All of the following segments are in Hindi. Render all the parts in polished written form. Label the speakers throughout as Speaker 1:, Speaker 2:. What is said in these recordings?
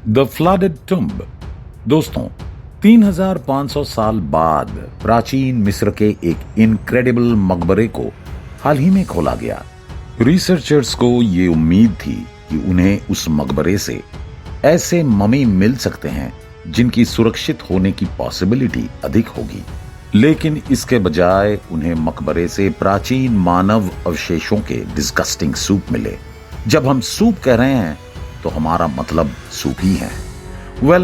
Speaker 1: The flooded tomb. दोस्तों, 3500 साल बाद प्राचीन मिस्र के एक इनक्रेडिबल मकबरे को हाल ही में खोला गया। रिसर्चर्स को ये उम्मीद थी कि उन्हें उस मकबरे से ऐसे ममी मिल सकते हैं जिनकी सुरक्षित होने की पॉसिबिलिटी अधिक होगी, लेकिन इसके बजाय उन्हें मकबरे से प्राचीन मानव अवशेषों के डिस्गस्टिंग सूप मिले। जब हम सूप कह रहे हैं तो हमारा मतलब सूप ही है।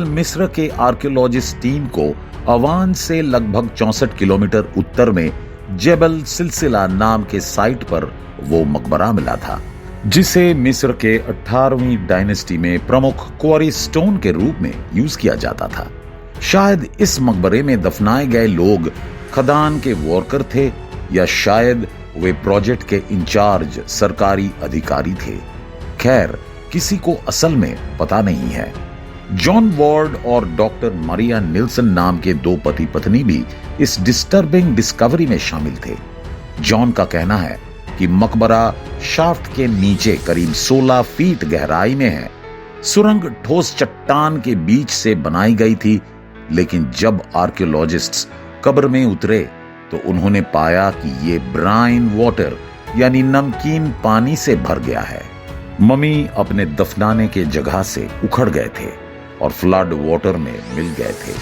Speaker 1: मिस्र के आर्कियोलॉजिस्ट टीम को अवान से लगभग 64 किलोमीटर उत्तर में जेबल सिलसिला नाम के साइट पर वो मकबरा मिला था, जिसे मिस्र के 18वीं डायनेस्टी में प्रमुख क्वारी स्टोन के रूप में यूज किया जाता था। शायद इस मकबरे में दफनाए गए लोग खदान के वर्कर थे, या शायद वे प्रोजेक्ट के इंचार्ज सरकारी अधिकारी थे। खैर, किसी को असल में पता नहीं है। जॉन वार्ड और डॉक्टर मारिया निल्सन नाम के दो पति पत्नी भी इस डिस्टर्बिंग डिस्कवरी में शामिल थे। जॉन का कहना है कि मकबरा शाफ्ट के नीचे करीब 16 फीट गहराई में है। सुरंग ठोस चट्टान के बीच से बनाई गई थी, लेकिन जब आर्कियोलॉजिस्ट्स कब्र में उतरे तो उन्होंने पाया कि ये ब्राइन वाटर यानी नमकीन पानी से भर गया है। ममी अपने दफनाने के जगह से उखड़ गए थे और फ्लड वाटर में मिल गए थे।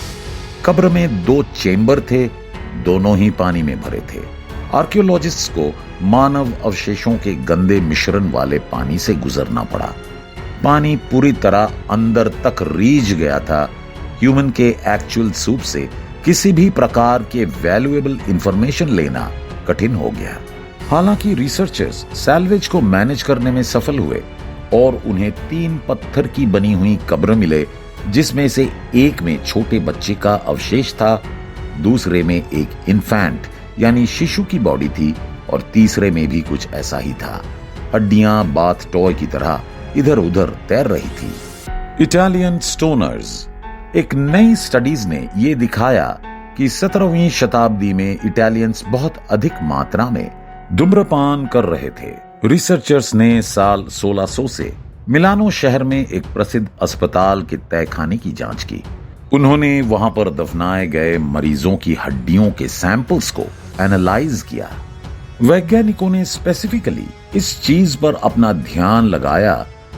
Speaker 1: कब्र में 2 चेंबर थे, दोनों ही पानी में भरे थे। आर्कियोलॉजिस्ट्स को मानव अवशेषों के गंदे मिश्रण वाले पानी से गुजरना पड़ा। पानी पूरी तरह अंदर तक रीझ गया था। ह्यूमन के एक्चुअल सूप से किसी भी प्रकार के वैल्यूएबल इंफॉर्मेशन लेना कठिन हो गया। हालांकि रिसर्चर्स सैल्वेज को मैनेज करने में सफल हुए और उन्हें 3 पत्थर की बनी हुई कब्र मिले, जिसमें से एक में छोटे बच्चे का अवशेष था, दूसरे में एक इन्फैंट यानी शिशु की बॉडी थी और तीसरे में भी कुछ ऐसा ही था। हड्डियां बाथ टॉय की तरह इधर उधर तैर रही थी। इटालियन स्टोनर्स। एक नई स्टडीज ने यह दिखाया कि 17वीं शताब्दी में इटालियंस बहुत अधिक मात्रा में धूम्रपान कर रहे थे। रिसर्चर्स ने साल 1600 से मिलानो शहर में एक प्रसिद्ध अस्पताल के तहखाने की जांच की। उन्होंने वहां पर दफनाए गए मरीजों की हड्डियों के सैंपल्स को एनालाइज किया। वैज्ञानिकों ने स्पेसिफिकली इस चीज पर अपना ध्यान लगाया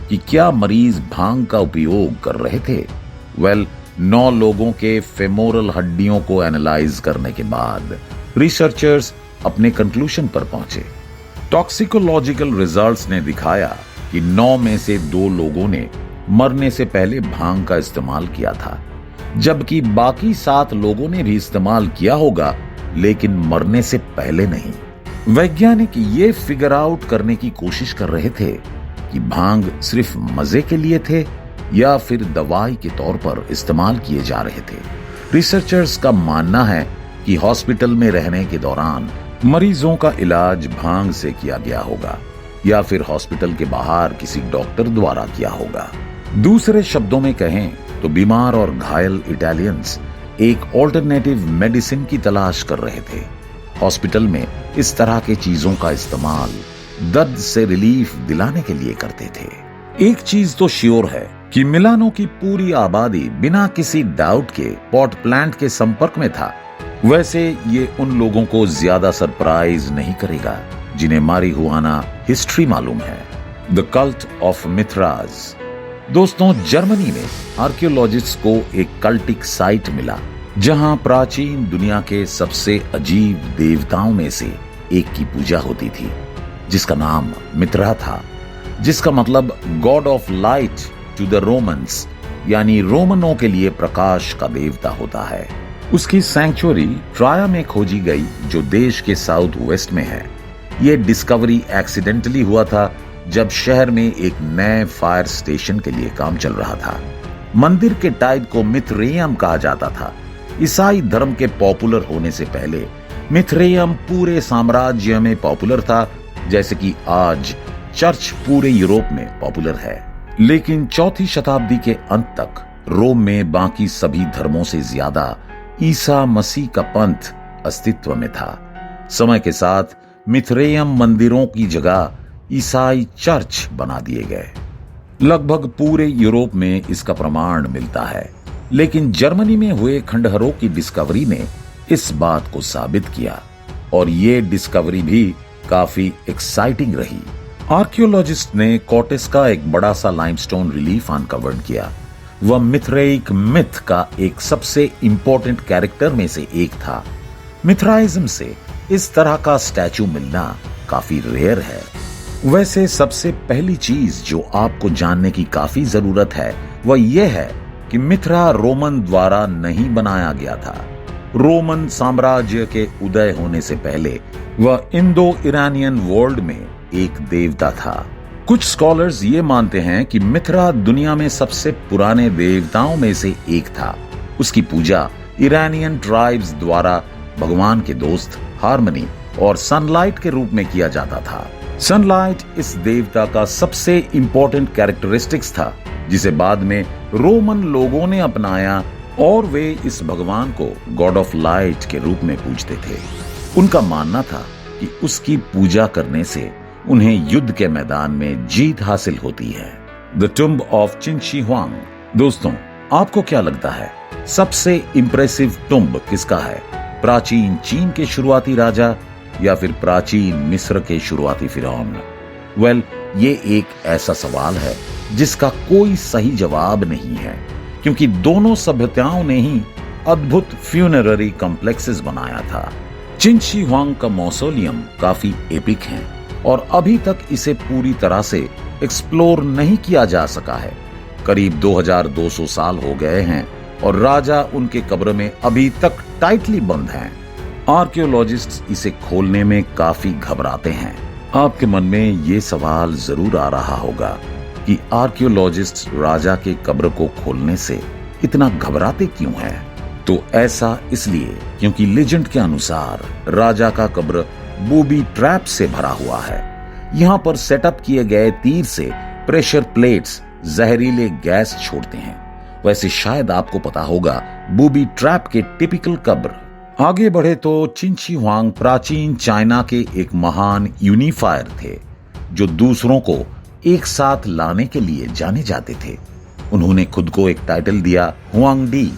Speaker 1: कि क्या मरीज भांग का उपयोग कर रहे थे। 9 लोगों के फेमोरल हड्डियों को एनालाइज करने के बाद रिसर्चर्स अपने कंक्लूजन पर पहुंचे। टॉक्सिकोलॉजिकल रिजल्ट्स ने दिखाया कि 9 में से 2 लोगों ने मरने से पहले भांग का इस्तेमाल किया था, जबकि बाकी 7 लोगों ने भी इस्तेमाल किया होगा, लेकिन मरने से पहले नहीं। वैज्ञानिक ये फिगर आउट करने की कोशिश कर रहे थे कि भांग सिर्फ मजे के लिए थे या फिर दवाई के तौर पर इस्तेमाल किए जा रहे थे। रिसर्चर्स का मानना है कि हॉस्पिटल में रहने के दौरान मरीजों का इलाज भांग से किया गया होगा या फिर हॉस्पिटल के बाहर किसी डॉक्टर द्वारा किया होगा। दूसरे शब्दों में कहें तो बीमार और घायल इटालियंस एक ऑल्टरनेटिव मेडिसिन की तलाश कर रहे थे। हॉस्पिटल में इस तरह के चीजों का इस्तेमाल दर्द से रिलीफ दिलाने के लिए करते थे। एक चीज तो श्योर है कि मिलानो की पूरी आबादी बिना किसी डाउट के पॉट प्लांट के संपर्क में था। वैसे ये उन लोगों को ज्यादा सरप्राइज नहीं करेगा जिन्हें मारिहुआना हिस्ट्री मालूम है। The cult of Mithras. दोस्तों, जर्मनी में आर्कियोलॉजिस्ट को एक कल्टिक साइट मिला जहां प्राचीन दुनिया के सबसे अजीब देवताओं में से एक की पूजा होती थी, जिसका नाम मित्रा था, जिसका मतलब god of light to the Romans, यानी रोमनों के लिए प्रकाश का देवता होता है। उसकी सैंक्चुअरी ट्राया में खोजी गई, जो देश के साउथ वेस्ट में है। यह डिस्कवरी एक्सीडेंटली हुआ था जब शहर में एक नए फायर स्टेशन के लिए काम चल रहा था। मंदिर के टाइप को मिथ्रेयम कहा जाता था। ईसाई धर्म के पॉपुलर होने से पहले मिथ्रेयम पूरे साम्राज्य में पॉपुलर था, जैसे कि आज चर्च पूरे यूरोप में पॉपुलर है। लेकिन 4वीं शताब्दी के अंत तक रोम में बाकी सभी धर्मों से ज्यादा ईसा मसीह का पंथ अस्तित्व में था। समय के साथ मिथ्रेयम मंदिरों की जगह ईसाई चर्च बना दिए गए। लगभग पूरे यूरोप में इसका प्रमाण मिलता है, लेकिन जर्मनी में हुए खंडहरों की डिस्कवरी ने इस बात को साबित किया और ये डिस्कवरी भी काफी एक्साइटिंग रही। आर्कियोलॉजिस्ट ने कॉटेस का एक बड़ा सा लाइमस्टोन रिलीफ अनकवर्ड किया। वह मिथ्रेइक मिथ का एक सबसे इंपॉर्टेंट कैरेक्टर में से एक था। मिथ्राइज्म से इस तरह का स्टैचू मिलना काफी रेयर है। वैसे सबसे पहली चीज जो आपको जानने की काफी जरूरत है वह यह है कि मिथ्रा रोमन द्वारा नहीं बनाया गया था। रोमन साम्राज्य के उदय होने से पहले वह इंडो ईरानियन वर्ल्ड में एक देवता था। कुछ स्कॉलर्स ये मानते हैं कि मिथ्रा दुनिया में सबसे पुराने देवताओं में से एक था। उसकी पूजा ईरानियन ट्राइब्स द्वारा भगवान के दोस्त हार्मनी और सनलाइट के रूप में किया जाता था। सनलाइट इस देवता का सबसे इंपॉर्टेंट कैरेक्टरिस्टिक्स था, जिसे बाद में रोमन लोगों ने अपनाया और वे इस भगवान को गॉड ऑफ लाइट के रूप में पूजते थे। उनका मानना था कि उसकी पूजा करने से उन्हें युद्ध के मैदान में जीत हासिल होती है। The tomb of Qin Shi Huang. दोस्तों, आपको क्या लगता है सबसे इंप्रेसिव टुम्ब किसका है? प्राचीन चीन के शुरुआती राजा या फिर प्राचीन मिस्र के शुरुआती फिरौन? वेल, ये एक ऐसा सवाल है जिसका कोई सही जवाब नहीं है, क्योंकि दोनों सभ्यताओं ने ही अद्भुत फ्यूनररी कॉम्प्लेक्सेस बनाया था। चिन शी हुआंग का मौसोलियम काफी एपिक है और अभी तक इसे पूरी तरह से एक्सप्लोर नहीं किया जा सका है। करीब 2200 साल हो गए हैं और राजा उनके कब्र में अभी तक टाइटली बंद हैं। आर्कियोलॉजिस्ट्स इसे खोलने में काफी घबराते हैं। आपके मन में ये सवाल जरूर आ रहा होगा कि आर्कियोलॉजिस्ट्स राजा के कब्र को खोलने से इतना घबराते क्यों हैं? तो ऐसा इसलिए क्योंकि लेजेंड के अनुसार राजा का कब्र बूबी ट्रैप से भरा हुआ है। यहाँ पर सेटअप किए गए तीर से प्रेशर प्लेट्स जहरीले गैस छोड़ते हैं। वैसे शायद आपको पता होगा बूबी ट्रैप के टिपिकल कब्र। आगे बढ़े तो चिन शी हुआंग प्राचीन चाइना के एक महान यूनिफायर थे, जो दूसरों को एक साथ लाने के लिए जाने जाते थे। उन्होंने खुद को एक टाइटल दिया हुआंग डी,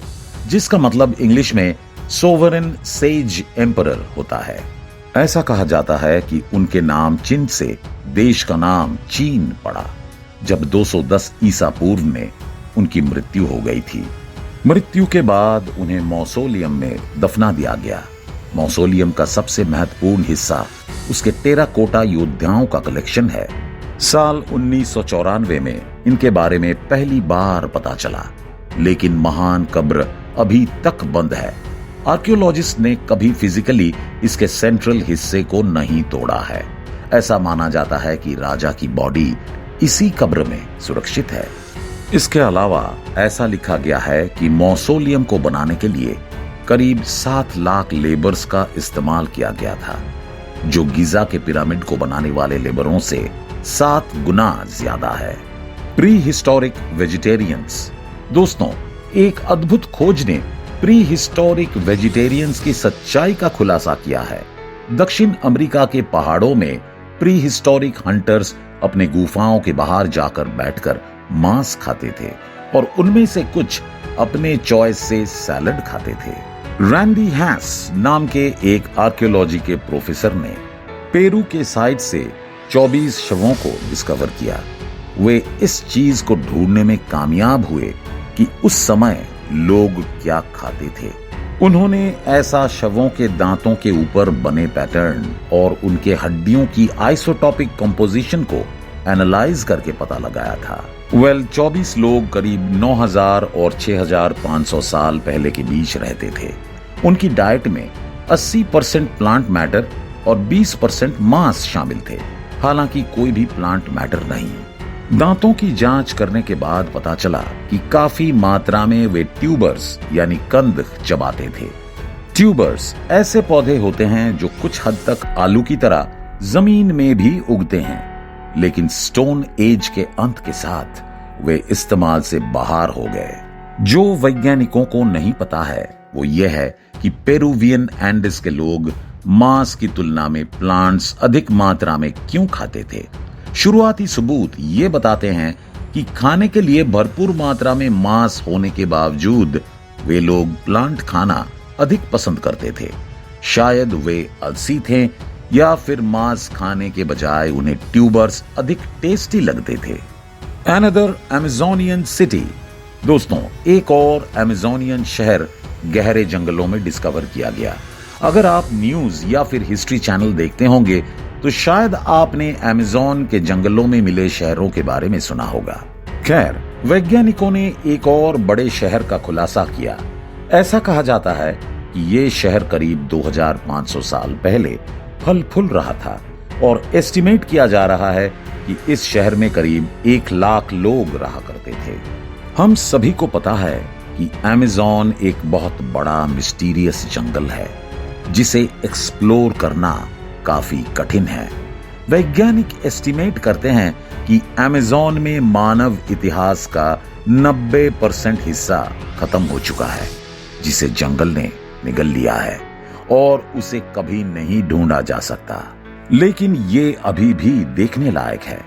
Speaker 1: जिसका मतलब इंग्लिश में सोवरेन सेज एम्परर होता है। ऐसा कहा जाता है कि उनके नाम चिन से देश का नाम चीन पड़ा, जब 210 ईसा पूर्व में उनकी मृत्यु हो गई थी। मृत्यु के बाद उन्हें मौसोलियम में दफना दिया गया। मौसोलियम का सबसे महत्वपूर्ण हिस्सा उसके टेराकोटा योद्धाओं का कलेक्शन है। साल 1994 में इनके बारे में पहली बार पता चला, लेकिन महान कब्र अभी तक बंद है। आर्कियोलॉजिस्ट ने कभी फिजिकली इसके सेंट्रल हिस्से को नहीं तोड़ा है। ऐसा माना जाता है कि राजा की बॉडी इसी कब्र में सुरक्षित है। इसके अलावा ऐसा लिखा गया है कि मौसोलियम को बनाने के लिए करीब 7 लाख लेबर्स का इस्तेमाल किया गया था, जो गिजा के पिरामिड को बनाने वाले लेबरों से 7 गुना ज्यादा है। Pre historic vegetarians. दोस्तों, एक अद्भुत खोज ने प्री हिस्टोरिक वेजिटेरियंस की सच्चाई का खुलासा किया है। दक्षिण अमेरिका के पहाड़ों में प्री हिस्टोरिक हंटर्स अपने गुफाओं के बाहर जाकर बैठकर मांस खाते थे और उनमें से कुछ अपने चॉइस से सैलड खाते थे। रैंडी हैस नाम के एक आर्कियोलॉजी के प्रोफेसर ने पेरू के साइट से 24 शवों को डिस्कवर किया। वे इस चीज को ढूंढने में कामयाब हुए कि उस समय लोग क्या खाते थे। उन्होंने ऐसा शवों के दांतों के ऊपर बने पैटर्न और उनके हड्डियों की आइसोटॉपिक कंपोजिशन को एनालाइज करके पता लगाया था। 24 लोग करीब 9000 और 6500 साल पहले के बीच रहते थे। उनकी डाइट में 80% प्लांट मैटर और 20% मांस शामिल थे, हालांकि कोई भी प्लांट मैटर नहीं। दांतों की जांच करने के बाद पता चला कि काफी मात्रा में वे ट्यूबर्स यानी कंद चबाते थे। ट्यूबर्स ऐसे पौधे होते हैं जो कुछ हद तक आलू की तरह जमीन में भी उगते हैं, लेकिन स्टोन एज के अंत के साथ वे इस्तेमाल से बाहर हो गए। जो वैज्ञानिकों को नहीं पता है वो यह है कि पेरुवियन एंडिस के लोग मांस की तुलना में प्लांट्स अधिक मात्रा में क्यों खाते थे। शुरुआती सबूत ये बताते हैं कि खाने के लिए भरपूर मात्रा में मांस होने के बावजूद वे लोग प्लांट खाना अधिक पसंद करते थे। शायद वे आलसी थे या फिर मांस खाने के बजाय उन्हें ट्यूबर्स अधिक टेस्टी लगते थे। Another Amazonian city. दोस्तों, एक और अमेजोनियन शहर गहरे जंगलों में डिस्कवर किया गया। अगर आप न्यूज या फिर हिस्ट्री चैनल देखते होंगे तो शायद आपने अमेजोन के जंगलों में मिले शहरों के बारे में सुना होगा। खैर, वैज्ञानिकों ने एक और बड़े शहर का खुलासा किया। ऐसा कहा जाता है कि ये शहर करीब 2500 साल पहले फल फूल रहा था और एस्टिमेट किया जा रहा है कि इस शहर में करीब 1 लाख लोग रहा करते थे। हम सभी को पता है कि अमेजोन एक बहुत बड़ा मिस्टीरियस जंगल है जिसे एक्सप्लोर करना काफी कठिन है। वैज्ञानिक एस्टिमेट करते हैं कि अमेजोन में मानव इतिहास का 90% हिस्सा खत्म हो चुका है, जिसे जंगल ने निगल लिया है और उसे कभी नहीं ढूंढा जा सकता। लेकिन ये अभी भी देखने लायक है।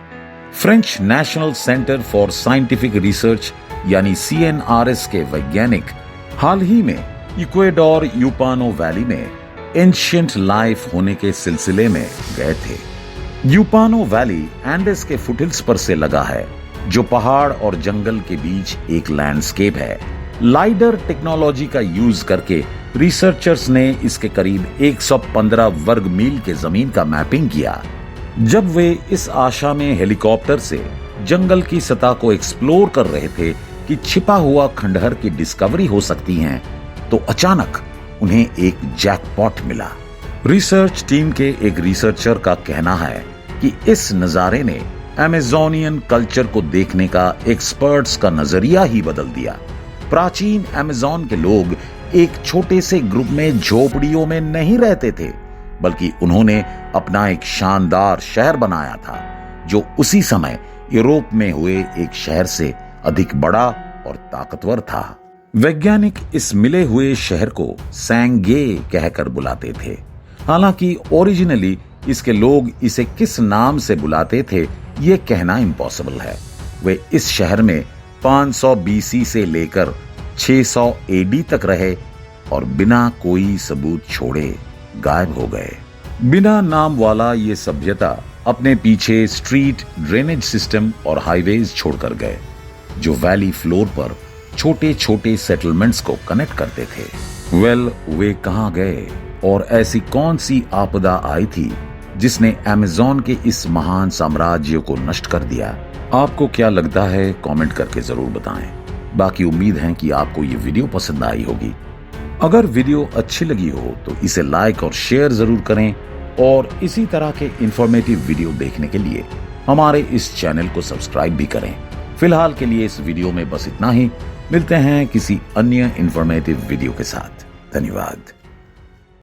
Speaker 1: French national centre for scientific research यानी CNRS के वैज्ञानिक हाल ही में इक्वेडोर यूपानो वैली में एंशिएंट लाइफ होने के सिलसिले में गए थे। यूपानो वैली एंडेस के फुटहिल्स पर से लगा है, जो पहाड़ और जंगल के बीच एक लैंडस्केप है। लाइडर टेक्नोलॉजी का यूज करके रिसर्चर्स ने इसके करीब 115 वर्ग मील के जमीन का मैपिंग किया। जब वे इस आशा में हेलीकॉप्टर से जंगल की सतह को एक्सप्लोर कर रहे थे कि छिपा हुआ खंडहर की डिस्कवरी हो सकती है, तो अचानक उन्हें एक जैकपॉट मिला। रिसर्च टीम के एक रिसर्चर का कहना है कि इस नजारे ने अमेजोनियन कल्चर को देखने का एक्सपर्ट्स का नजरिया ही बदल दिया। प्राचीन अमेजोन के लोग एक छोटे से ग्रुप में झोपड़ियों में नहीं रहते थे, बल्कि उन्होंने अपना एक शानदार शहर बनाया था, जो उसी समय यूरोप में हुए एक शहर से अधिक बड़ा और ताकतवर था। वैज्ञानिक इस मिले हुए शहर को सैंगे कहकर बुलाते थे। हालांकि ओरिजिनली इसके लोग इसे किस नाम से बुलाते थे ये कहना इम्पॉसिबल है। वे इस शहर में 500 BC से लेकर 600 AD तक रहे और बिना कोई सबूत छोड़े गायब हो गए। बिना नाम वाला ये सभ्यता अपने पीछे स्ट्रीट, ड्रेनेज सिस्टम और हाईवेज छोड़कर गए, जो वैली फ्लोर पर छोटे छोटे सेटलमेंट्स को कनेक्ट करते थे। वे कहां गए और ऐसी कौन सी आपदा आई थी जिसने अमेजोन के इस महान साम्राज्य को नष्ट कर दिया? आपको क्या लगता है? कमेंट करके जरूर बताएं। बाकी उम्मीद है कि आपको ये वीडियो पसंद आई होगी। अगर वीडियो अच्छी लगी हो तो इसे लाइक और शेयर जरूर करें और इसी तरह के इंफॉर्मेटिव वीडियो देखने के लिए हमारे इस चैनल को सब्सक्राइब भी करें। फिलहाल के लिए इस वीडियो में बस इतना ही। मिलते हैं किसी अन्य इंफॉर्मेटिव वीडियो के साथ। धन्यवाद।